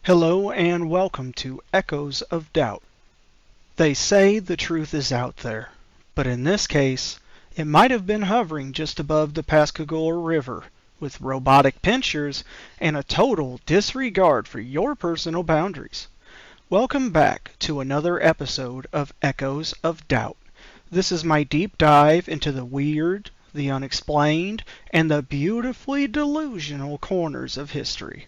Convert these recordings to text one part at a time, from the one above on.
Hello and welcome to Echoes of Doubt. They say the truth is out there, but in this case, it might have been hovering just above the Pascagoula River with robotic pinchers and a total disregard for your personal boundaries. Welcome back to another episode of Echoes of Doubt. This is my deep dive into the weird, the unexplained, and the beautifully delusional corners of history.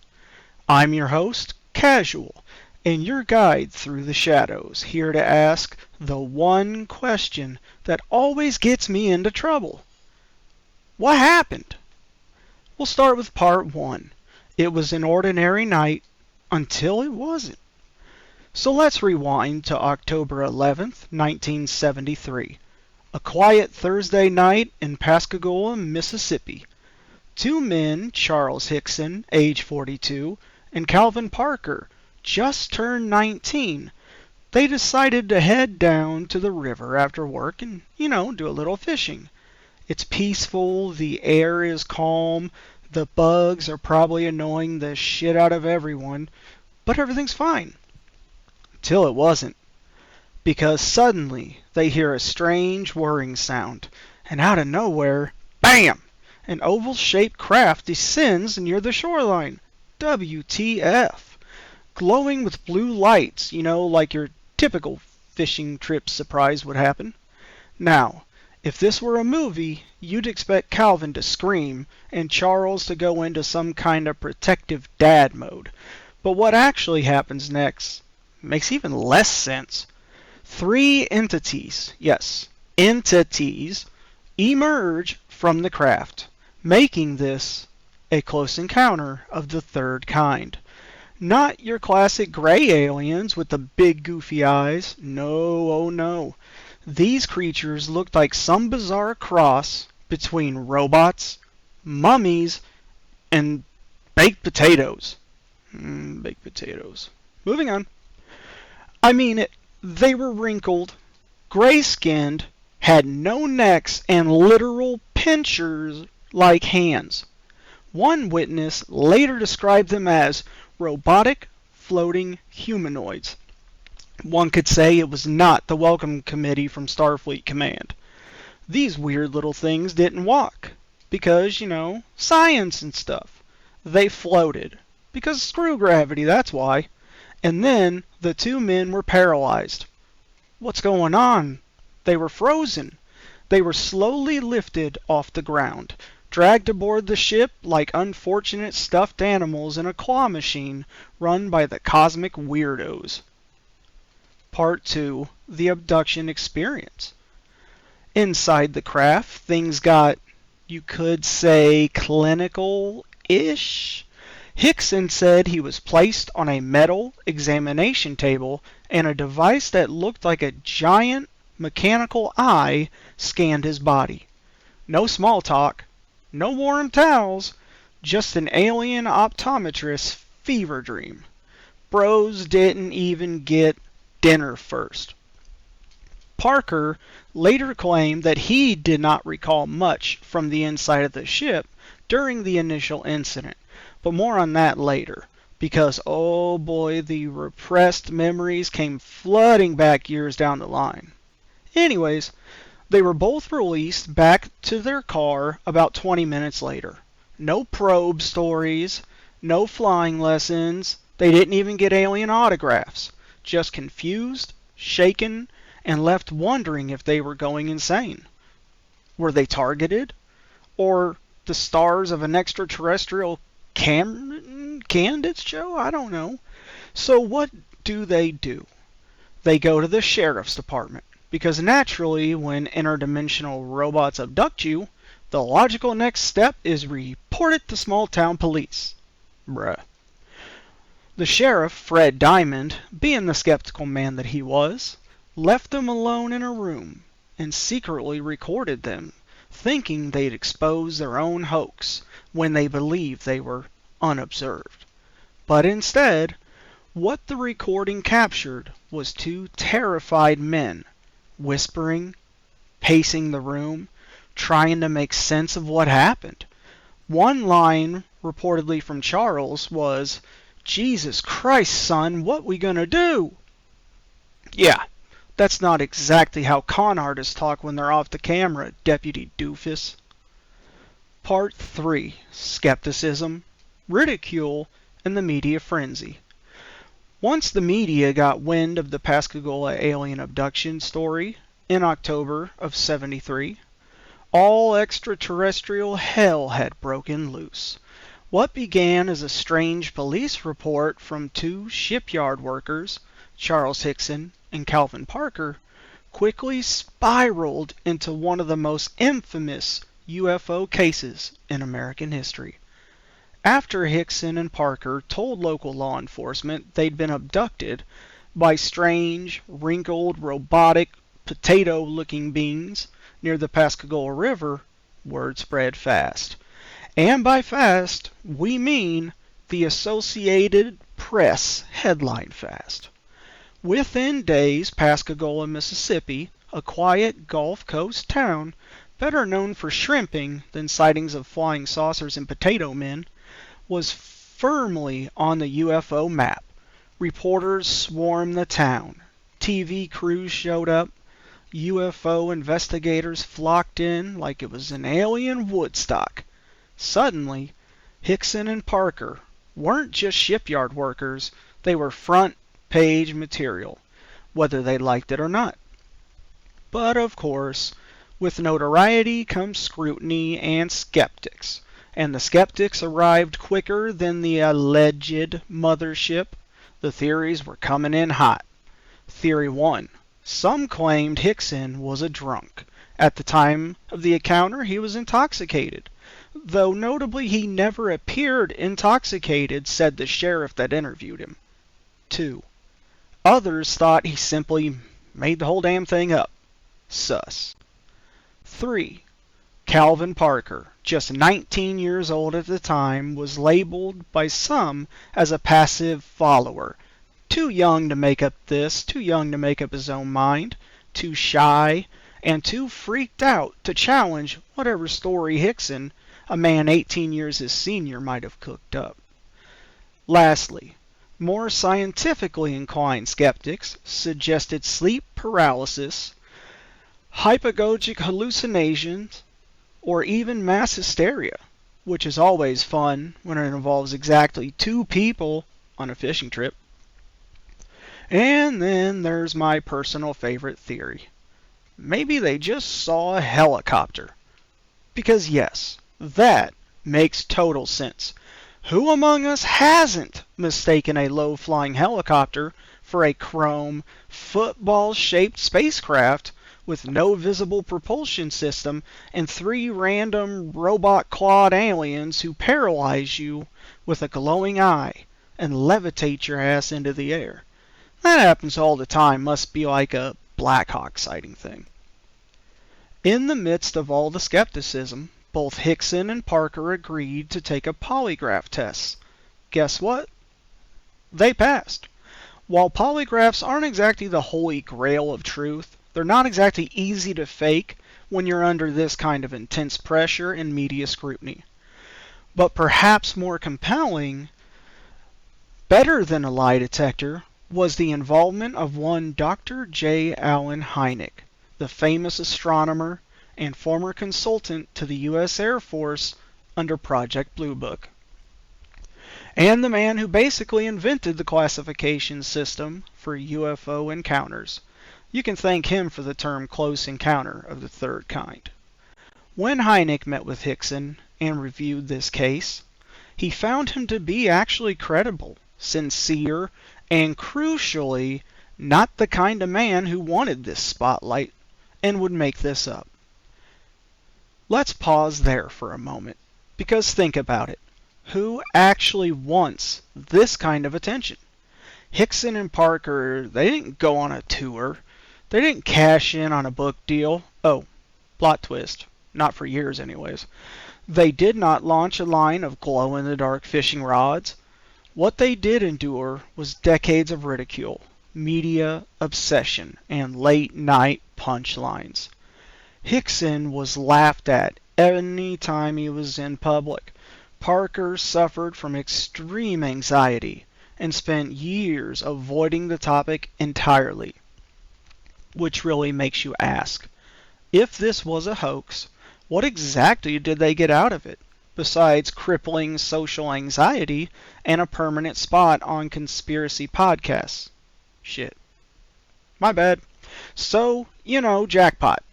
I'm your host, Casual, and your guide through the shadows, here to ask the one question that always gets me into trouble. What happened? We'll start with part 1. It was an ordinary night until it wasn't. So let's rewind to October 11th, 1973. A quiet Thursday night in Pascagoula, Mississippi. Two men, Charles Hickson, age 42, and Calvin Parker, just turned 19. They decided to head down to the river after work and, do a little fishing. It's peaceful, the air is calm, the bugs are probably annoying the shit out of everyone, but everything's fine. Till it wasn't. Because suddenly they hear a strange whirring sound, and out of nowhere, BAM! An oval-shaped craft descends near the shoreline. WTF. Glowing with blue lights, like your typical fishing trip surprise would happen. Now, if this were a movie, you'd expect Calvin to scream and Charles to go into some kind of protective dad mode. But what actually happens next makes even less sense. 3 entities, yes, entities, emerge from the craft, making this a close encounter of the third kind. Not your classic gray aliens with the big goofy eyes. No, oh no. These creatures looked like some bizarre cross between robots, mummies, and baked potatoes. Baked potatoes. Moving on. They were wrinkled, gray-skinned, had no necks, and literal pinchers like hands. One witness later described them as robotic floating humanoids. One could say it was not the welcome committee from Starfleet Command. These weird little things didn't walk because, science and stuff. They floated because screw gravity, that's why. And then the 2 men were paralyzed. What's going on? They were frozen. They were slowly lifted off the ground, dragged aboard the ship like unfortunate stuffed animals in a claw machine run by the cosmic weirdos. Part 2. The abduction experience. Inside the craft, things got, you could say, clinical-ish. Hickson said he was placed on a metal examination table and a device that looked like a giant mechanical eye scanned his body. No small talk. No warm towels, just an alien optometrist's fever dream. Bros didn't even get dinner first. Parker later claimed that he did not recall much from the inside of the ship during the initial incident, but more on that later, because oh boy, the repressed memories came flooding back years down the line. Anyways, they were both released back to their car about 20 minutes later. No probe stories, no flying lessons, they didn't even get alien autographs. Just confused, shaken, and left wondering if they were going insane. Were they targeted? Or the stars of an extraterrestrial candidates show? I don't know. So what do? They go to the sheriff's department. Because naturally, when interdimensional robots abduct you, the logical next step is report it to small-town police. Bruh. The sheriff, Fred Diamond, being the skeptical man that he was, left them alone in a room and secretly recorded them, thinking they'd expose their own hoax when they believed they were unobserved. But instead, what the recording captured was 2 terrified men, whispering, pacing the room, trying to make sense of what happened. One line, reportedly from Charles, was, Jesus Christ, son, what we gonna do? Yeah, that's not exactly how con artists talk when they're off the camera, Deputy Doofus. Part 3. Skepticism, Ridicule, and the Media Frenzy. Once the media got wind of the Pascagoula alien abduction story in October of '73, all extraterrestrial hell had broken loose. What began as a strange police report from two shipyard workers, Charles Hickson and Calvin Parker, quickly spiraled into one of the most infamous UFO cases in American history. After Hickson and Parker told local law enforcement they'd been abducted by strange, wrinkled, robotic, potato-looking beings near the Pascagoula River, word spread fast. And by fast, we mean the Associated Press headline fast. Within days, Pascagoula, Mississippi, a quiet Gulf Coast town, better known for shrimping than sightings of flying saucers and potato men, was firmly on the UFO map. Reporters swarmed the town. TV crews showed up. UFO investigators flocked in like it was an alien Woodstock. Suddenly, Hickson and Parker weren't just shipyard workers, they were front page material, whether they liked it or not. But of course, with notoriety comes scrutiny and skeptics. And the skeptics arrived quicker than the alleged mothership. The theories were coming in hot. Theory 1. Some claimed Hickson was a drunk. At the time of the encounter, he was intoxicated. Though notably he never appeared intoxicated, said the sheriff that interviewed him. 2. Others thought he simply made the whole damn thing up. Sus. 3. Calvin Parker, just 19 years old at the time, was labeled by some as a passive follower. Too young to make up this, too young to make up his own mind, too shy, and too freaked out to challenge whatever story Hickson, a man 18 years his senior, might have cooked up. Lastly, more scientifically inclined skeptics suggested sleep paralysis, hypnagogic hallucinations, or even mass hysteria, which is always fun when it involves exactly 2 people on a fishing trip. And then there's my personal favorite theory. Maybe they just saw a helicopter. Because yes, that makes total sense. Who among us hasn't mistaken a low-flying helicopter for a chrome, football-shaped spacecraft with no visible propulsion system and 3 random robot-clawed aliens who paralyze you with a glowing eye and levitate your ass into the air? That happens all the time. Must be like a Black Hawk sighting thing. In the midst of all the skepticism, both Hickson and Parker agreed to take a polygraph test. Guess what? They passed. While polygraphs aren't exactly the holy grail of truth, they're not exactly easy to fake when you're under this kind of intense pressure and media scrutiny. But perhaps more compelling, better than a lie detector, was the involvement of one Dr. J. Allen Hynek, the famous astronomer and former consultant to the U.S. Air Force under Project Blue Book, and the man who basically invented the classification system for UFO encounters. You can thank him for the term close encounter of the third kind. When Hynek met with Hickson and reviewed this case, he found him to be actually credible, sincere, and crucially, not the kind of man who wanted this spotlight and would make this up. Let's pause there for a moment, because think about it. Who actually wants this kind of attention? Hickson and Parker, they didn't go on a tour. They didn't cash in on a book deal. Oh, plot twist. Not for years anyways. They did not launch a line of glow-in-the-dark fishing rods. What they did endure was decades of ridicule, media obsession, and late-night punchlines. Hickson was laughed at any time he was in public. Parker suffered from extreme anxiety, and spent years avoiding the topic entirely. Which really makes you ask, if this was a hoax, what exactly did they get out of it, besides crippling social anxiety and a permanent spot on conspiracy podcasts? Shit. My bad. So, jackpot.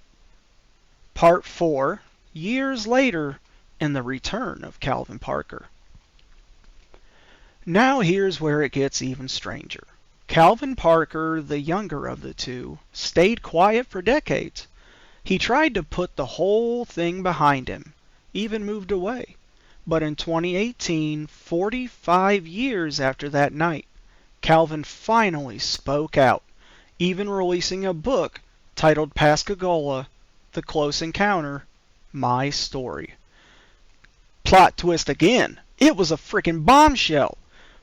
Part 4, years later, in the return of Calvin Parker. Now here's where it gets even stranger. Calvin Parker, the younger of the two, stayed quiet for decades. He tried to put the whole thing behind him, even moved away. But in 2018, 45 years after that night, Calvin finally spoke out, even releasing a book titled 𝐵𝒔𝒃𝒃, The Close Encounter, My Story. Plot twist again. It was a freaking bombshell.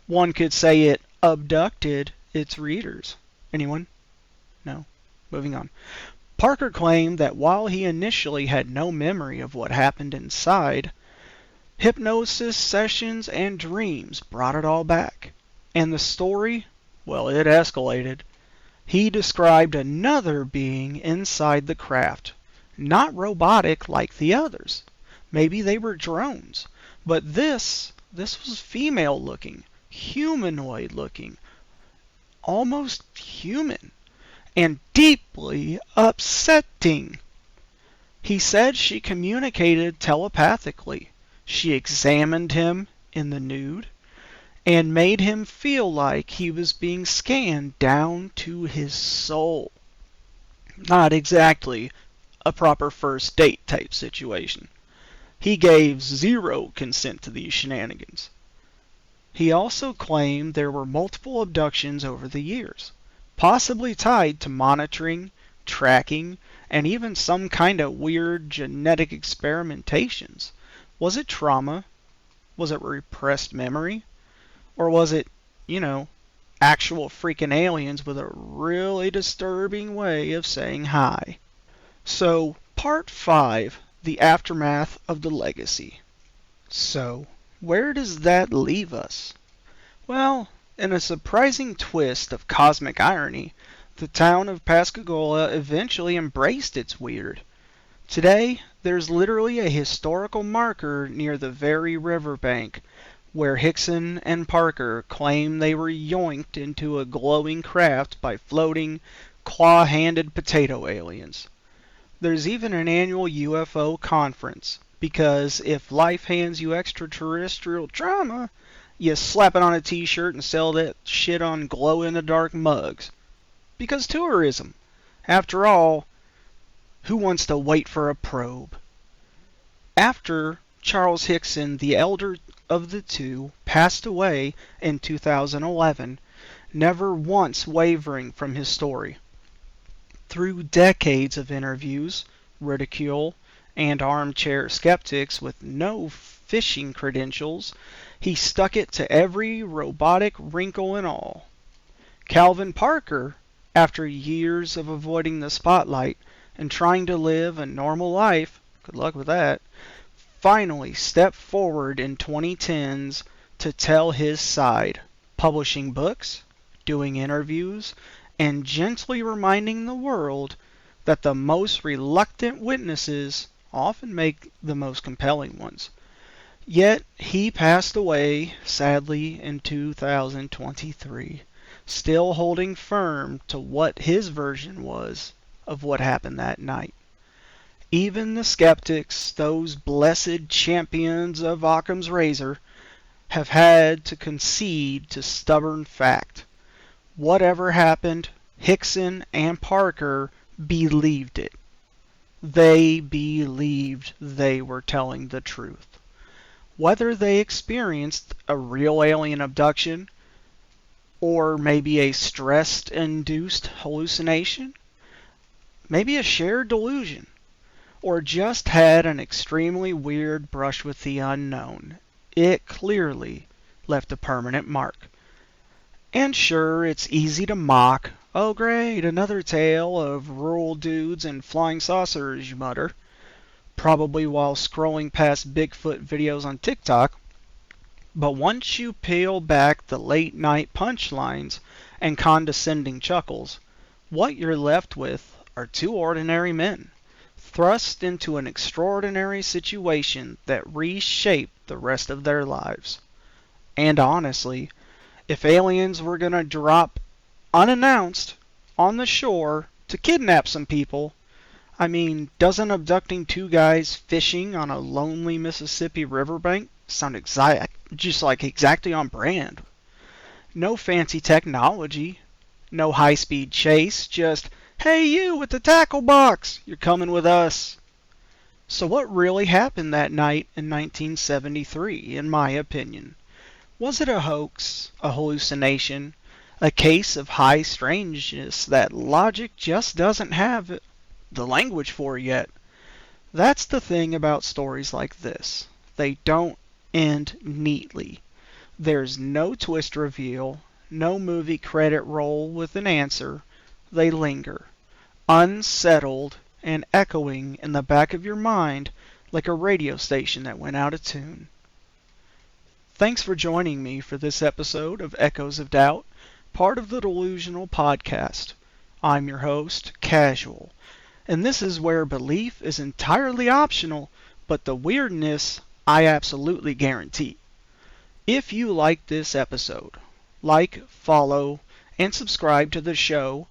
One could say it abducted its readers. Anyone? No? Moving on. Parker claimed that while he initially had no memory of what happened inside, hypnosis sessions and dreams brought it all back. And the story, well, it escalated. He described another being inside the craft, not robotic like the others. Maybe they were drones, but this was female looking, humanoid looking, almost human, and deeply upsetting. He said she communicated telepathically. She examined him in the nude and made him feel like he was being scanned down to his soul. Not exactly a proper first date type situation. He gave zero consent to these shenanigans. He also claimed there were multiple abductions over the years, possibly tied to monitoring, tracking, and even some kind of weird genetic experimentations. Was it trauma? Was it repressed memory? Or was it, actual freaking aliens with a really disturbing way of saying hi? So, Part 5, the aftermath of the legacy. So, where does that leave us? Well, in a surprising twist of cosmic irony, the town of Pascagoula eventually embraced its weird. Today, there's literally a historical marker near the very riverbank where Hickson and Parker claim they were yoinked into a glowing craft by floating, claw-handed potato aliens. There's even an annual UFO conference, because if life hands you extraterrestrial trauma, you slap it on a t-shirt and sell that shit on glow-in-the-dark mugs. Because tourism. After all, who wants to wait for a probe? After Charles Hickson, the elder of the two, passed away in 2011, never once wavering from his story. Through decades of interviews, ridicule, and armchair skeptics with no fishing credentials, he stuck it to every robotic wrinkle and all. Calvin Parker, after years of avoiding the spotlight and trying to live a normal life, good luck with that, finally stepped forward in 2010s to tell his side, publishing books, doing interviews, and gently reminding the world that the most reluctant witnesses often make the most compelling ones. Yet he passed away, sadly, in 2023, still holding firm to what his version was of what happened that night. Even the skeptics, those blessed champions of Occam's razor, have had to concede to stubborn fact. Whatever happened, Hickson and Parker believed it. They believed they were telling the truth. Whether they experienced a real alien abduction, or maybe a stress-induced hallucination, maybe a shared delusion, or just had an extremely weird brush with the unknown, it clearly left a permanent mark. And sure, it's easy to mock. Oh great, another tale of rural dudes and flying saucers, you mutter. Probably while scrolling past Bigfoot videos on TikTok. But once you peel back the late-night punchlines and condescending chuckles, what you're left with are two ordinary men, thrust into an extraordinary situation that reshaped the rest of their lives. And honestly, if aliens were going to drop unannounced on the shore to kidnap some people, I mean, doesn't abducting two guys fishing on a lonely Mississippi riverbank sound just like exactly on brand? No fancy technology, no high-speed chase, just, hey you with the tackle box, you're coming with us. So what really happened that night in 1973, in my opinion? Was it a hoax, a hallucination, a case of high strangeness that logic just doesn't have the language for yet? That's the thing about stories like this. They don't end neatly. There's no twist reveal, no movie credit roll with an answer. They linger, unsettled and echoing in the back of your mind like a radio station that went out of tune. Thanks for joining me for this episode of Echoes of Doubt, part of the Delusional Podcast. I'm your host, Casual, and this is where belief is entirely optional, but the weirdness I absolutely guarantee. If you like this episode, like, follow, and subscribe to the show,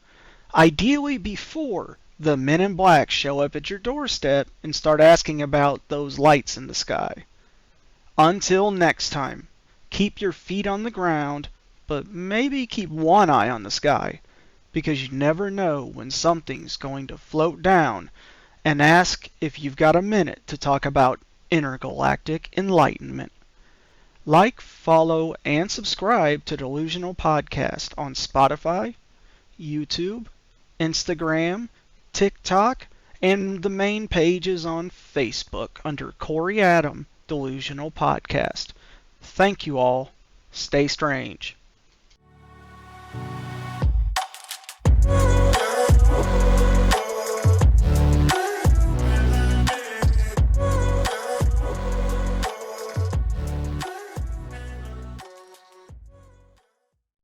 ideally before the men in black show up at your doorstep and start asking about those lights in the sky. Until next time, keep your feet on the ground, but maybe keep one eye on the sky, because you never know when something's going to float down, and ask if you've got a minute to talk about intergalactic enlightenment. Like, follow, and subscribe to Delusional Podcast on Spotify, YouTube, Instagram, TikTok, and the main pages on Facebook under Corey Adam Delusional Podcast. Thank you all. Stay strange.